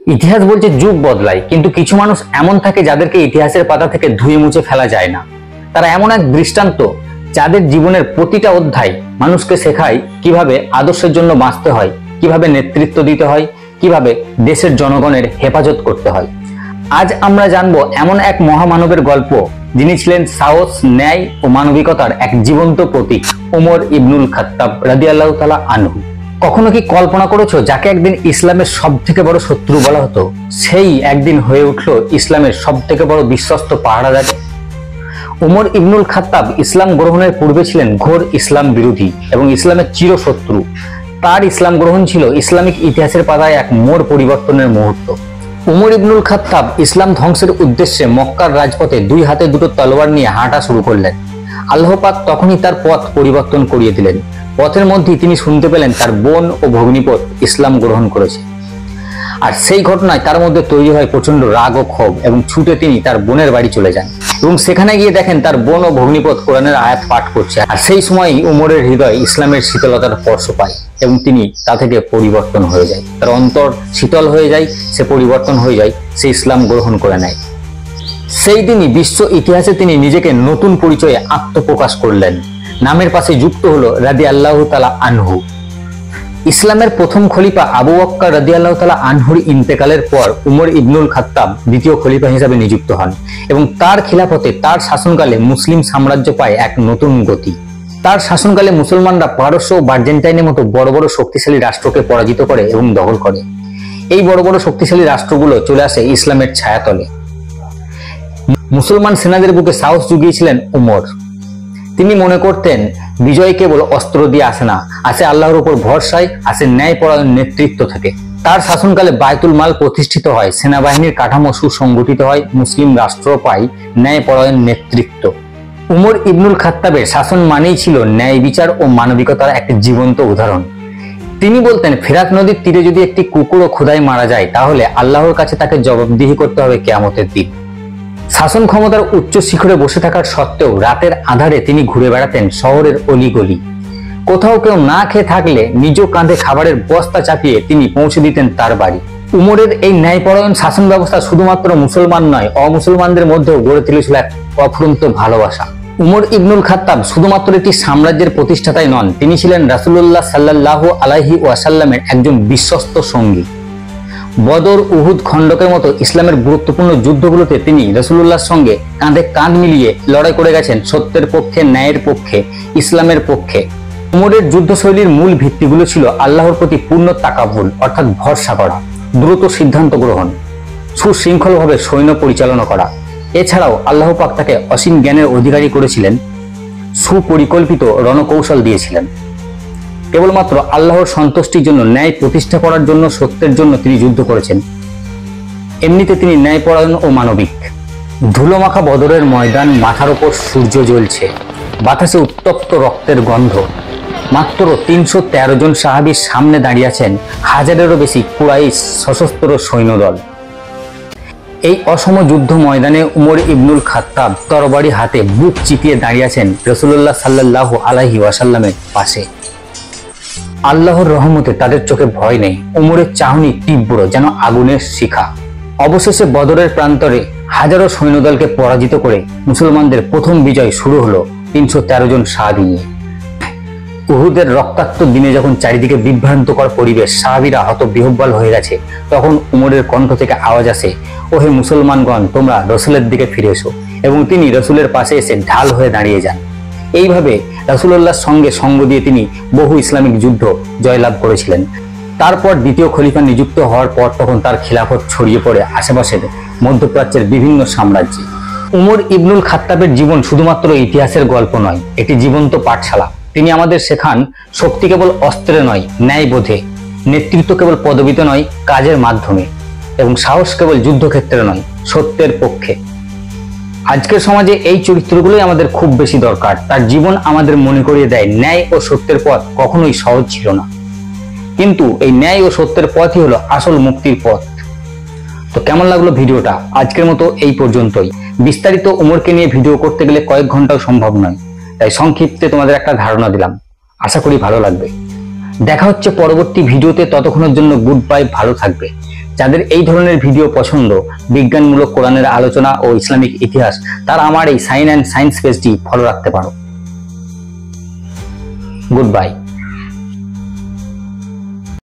ইতিহাস বলছে যুগ বদলায়, কিন্তু কিছু মানুষ এমন থাকে যাদেরকে ইতিহাসের পাতা থেকে ধুয়ে মুছে ফেলা যায় না। তারা এমন এক দৃষ্টান্ত যাদের জীবনের প্রতিটা অধ্যায় মানুষকে শেখায় কিভাবে আদর্শের জন্য বাঁচতে হয়, কিভাবে নেতৃত্ব দিতে হয়, কিভাবে দেশের জনগণের হেফাজত করতে হয়। আজ আমরা জানবো এমন এক মহামানবের গল্প যিনি ছিলেন সাহস, ন্যায় ও মানবিকতার এক জীবন্ত প্রতীক, ওমর ইবনুল খাত্তাব রাদিয়াল্লাহু তাআলা আনহু। কখনো কি কল্পনা করেছো যাকে একদিন ইসলামের সব থেকে বড় শত্রু বলা হতো, সেই একদিন হয়ে উঠলো ইসলামের সব থেকে বড় বিশ্বস্ত পাহারাদার? ওমর ইবনুল খাত্তাব ইসলাম গ্রহণের পূর্বে ছিলেন ঘোর ইসলাম বিরোধী এবং ইসলামের চিরশত্রু। তার ইসলাম গ্রহণ ছিল ইসলামিক ইতিহাসের পাতায় এক মোড় পরিবর্তনের মুহূর্ত। ওমর ইবনুল খাত্তাব ইসলাম ধ্বংসের উদ্দেশ্যে মক্কার রাজপথে দুই হাতে দুটো তলোয়ার নিয়ে হাঁটা শুরু করলেন। আল্লাহ পাক তখনই তার পথ পরিবর্তন করিয়ে দিলেন। পথের মধ্যেই তিনি শুনতে পেলেন তার বোন ও ভগ্নিপত ইসলাম গ্রহণ করেছে। আর সেই ঘটনায় তার মধ্যে তৈরি হয় প্রচন্ড রাগ ও ক্ষোভ এবং ছুটে তিনি তার বোনের বাড়ি চলে যান এবং সেখানে গিয়ে দেখেন তার বোন ও ভগ্নিপত কোরআনের আয়াত পাঠ করছে। আর সেই সময়ই ওমরের হৃদয় ইসলামের শীতলতার স্পর্শ পায় এবং তিনি তা থেকে পরিবর্তন হয়ে যায়। তার অন্তর শীতল হয়ে যায়, সে পরিবর্তন হয়ে যায়, সে ইসলাম গ্রহণ করে নেয়। সেই দিনই বিশ্ব ইতিহাসে তিনি নিজেকে নতুন পরিচয়ে আত্মপ্রকাশ করলেন। নামের পাশে যুক্ত হলো রাদিয়াল্লাহু তাআলা আনহু। ইসলামের প্রথম খলিফা আবু বকর রাদিয়াল্লাহু তাআলা আনহুর ইন্তেকালের পর ওমর ইবনুল খাত্তাব দ্বিতীয় খলিফা হিসেবে নিযুক্ত হন এবং তার খিলাফতে, তার শাসনকালে মুসলিম সাম্রাজ্য পায় এক নতুন গতি। তার শাসনকালে মুসলমানরা পারস্য ও বার্জেন্টাইনের মতো বড় বড় শক্তিশালী রাষ্ট্রকে পরাজিত করে এবং দখল করে। এই বড় বড় শক্তিশালী রাষ্ট্রগুলো চলে আসে ইসলামের ছায়াতলে। মুসলমান সেনাদের বুকে সাহস জুগিয়েছিলেন ওমর। তিনি মনে করতেন বিজয় কেবল অস্ত্র দিয়ে আসে না, আসে আল্লাহর উপর ভরসায়, আসে ন্যায়পরায়ণ নেতৃত্ব থেকে। তার শাসনকালে বায়তুল মাল প্রতিষ্ঠিত হয়, সেনাবাহিনীর কাঠামো সুসংগঠিত হয়, মুসলিম রাষ্ট্র পায় ন্যায়পরায়ণ নেতৃত্ব। ওমর ইবনুল খাত্তাবের শাসন মানেই ছিল ন্যায় বিচার ও মানবিকতার এক জীবন্ত উদাহরণ। তিনি বলতেন, ফেরাত নদীর তীরে যদি একটি কুকুরও ক্ষুধায় মারা যায় তাহলে আল্লাহর কাছে তাকে জবাবদিহি করতে হবে কিয়ামতের দিন। শাসন ক্ষমতার উচ্চ শিখরে বসে থাকার সত্ত্বেও রাতের আঁধারে তিনি ঘুরে বেড়াতেন শহরের অলিগলি। কোথাও কেউ না খেয়ে থাকলে নিজ কাঁধে খাবারের বস্তা চাপিয়ে তিনি পৌঁছে দিতেন তার বাড়ি। উমরের এই ন্যায়পরায়ণ শাসন ব্যবস্থা শুধুমাত্র মুসলমান নয়, অমুসলমানদের মধ্যেও গড়ে তুলেছিল এক অফুরন্ত ভালোবাসা। উমর ইবনুল খাত্তাব শুধুমাত্র একটি সাম্রাজ্যের প্রতিষ্ঠাতাই নন, তিনি ছিলেন রাসূলুল্লাহ সাল্লাল্লাহু আলাইহি ওয়াসাল্লামের একজন বিশ্বস্ত সঙ্গী। বদর, উহুদ, খন্দকের মতো ইসলামের গুরুত্বপূর্ণ যুদ্ধগুলোতে তিনি রাসূলুল্লাহর সঙ্গে কাঁধে কাঁধ মিলিয়ে লড়াই করে গেছেন সত্যের পক্ষে, ন্যায়ের পক্ষে, ইসলামের পক্ষে। উমরের যুদ্ধশৈলীর মূল ভিত্তিগুলো ছিল আল্লাহর প্রতি পূর্ণ তাকাব্বুল, অর্থাৎ ভরসা করা, দ্রুত সিদ্ধান্ত গ্রহণ, সুশৃঙ্খলভাবে সৈন্য পরিচালনা করা। এছাড়াও আল্লাহ পাক তাকে অসীম জ্ঞানের অধিকারী করেছিলেন, সুপরিকল্পিত রণকৌশল দিয়েছিলেন। কেবলমাত্র আল্লাহর সন্তুষ্টির জন্য, ন্যায় প্রতিষ্ঠা করার জন্য, সত্যের জন্য তিনি যুদ্ধ করেছেন। এমনিতে তিনি ন্যায়পরায়ণ ও মানবিক। ধুলোমাখা বদরের ময়দান, মাথার ওপর সূর্য জ্বলছে, বাতাসে উত্তপ্ত রক্তের গন্ধ। মাত্র ৩১৩ জন সাহাবীর সামনে দাঁড়িয়ে আছেন হাজারেরও বেশি কুরাইশ সশস্ত্র সৈন্যদল। এই অসম যুদ্ধ ময়দানে উমর ইবনুল খাত্তাব তরবারি হাতে বুক চিতিয়ে দাঁড়িয়ে আছেন রাসূলুল্লাহ সাল্লাল্লাহু আলাইহি ওয়াসাল্লামের পাশে। আল্লাহর রহমতে তাদের চোখে ভয় নেই, উমরের চাহনি তীব্র, যেন আগুনের শিখা। অবশেষে বদরের প্রান্তরে হাজারো সৈন্যদলকে পরাজিত করে মুসলমানদের প্রথম বিজয় শুরু হলো ৩১৩ জন সাহাবী নিয়ে। উহুদের রক্তাক্ত দিনে যখন চারিদিকে বিভ্রান্তকর পরিবেশ, সাহাবীরা হতবিহ্বল হয়ে গেছে, তখন উমরের কণ্ঠ থেকে আওয়াজ আসে, ওহে মুসলমানগণ, তোমরা রসুলের দিকে ফিরে এসো। এবং তিনি রসুলের পাশে এসে ঢাল হয়ে দাঁড়িয়ে যান। এইভাবে রাসূলুল্লাহর সঙ্গে সঙ্গ দিয়ে তিনি বহু ইসলামিক যুদ্ধ জয়লাভ করেছিলেন। তারপর দ্বিতীয় খলিফা নিযুক্ত হওয়ার পর তখন তার খিলাফত ছড়িয়ে পড়ে আশেপাশের মধ্যপ্রাচ্যের বিভিন্ন সাম্রাজ্যে। উমর ইবনুল খাত্তাবের জীবন শুধুমাত্র ইতিহাসের গল্প নয়, এটি জীবন্ত পাঠশালা। তিনি আমাদের শেখান, শক্তি কেবল অস্ত্রে নয়, ন্যায়বোধে, নেতৃত্ব কেবল পদবিতে নয়, কাজের মাধ্যমে, এবং সাহস কেবল যুদ্ধক্ষেত্রে নয়, সত্যের পক্ষে। আজকের সমাজে এই চরিত্রগুলোই আমাদের খুব বেশি দরকার। তার জীবন আমাদের মনে করিয়ে দেয় ন্যায় ও সত্যের পথ কখনোই সহজ ছিল না, কিন্তু এই ন্যায় ও সত্যের পথই হলো আসল মুক্তির পথ। তো কেমন লাগলো ভিডিওটা? আজকের মতো এই পর্যন্তই। বিস্তারিত উমরকে নিয়ে ভিডিও করতে গেলে কয়েক ঘন্টাও সম্ভব নয়, তাই সংক্ষিপ্তে তোমাদের একটা ধারণা দিলাম। আশা করি ভালো লাগবে। দেখা হচ্ছে পরবর্তী ভিডিওতে, ততক্ষণের জন্য গুড বাই, ভালো থাকবে। যাদের এই ধরনের ভিডিও পছন্দ, বিজ্ঞানমূলক কোরআনের আলোচনা ও ইসলামিক ইতিহাস, তারা আমার এই সাইন অ্যান্ড সায়েন্স পেজটি ফলো রাখতে পারো। Good bye.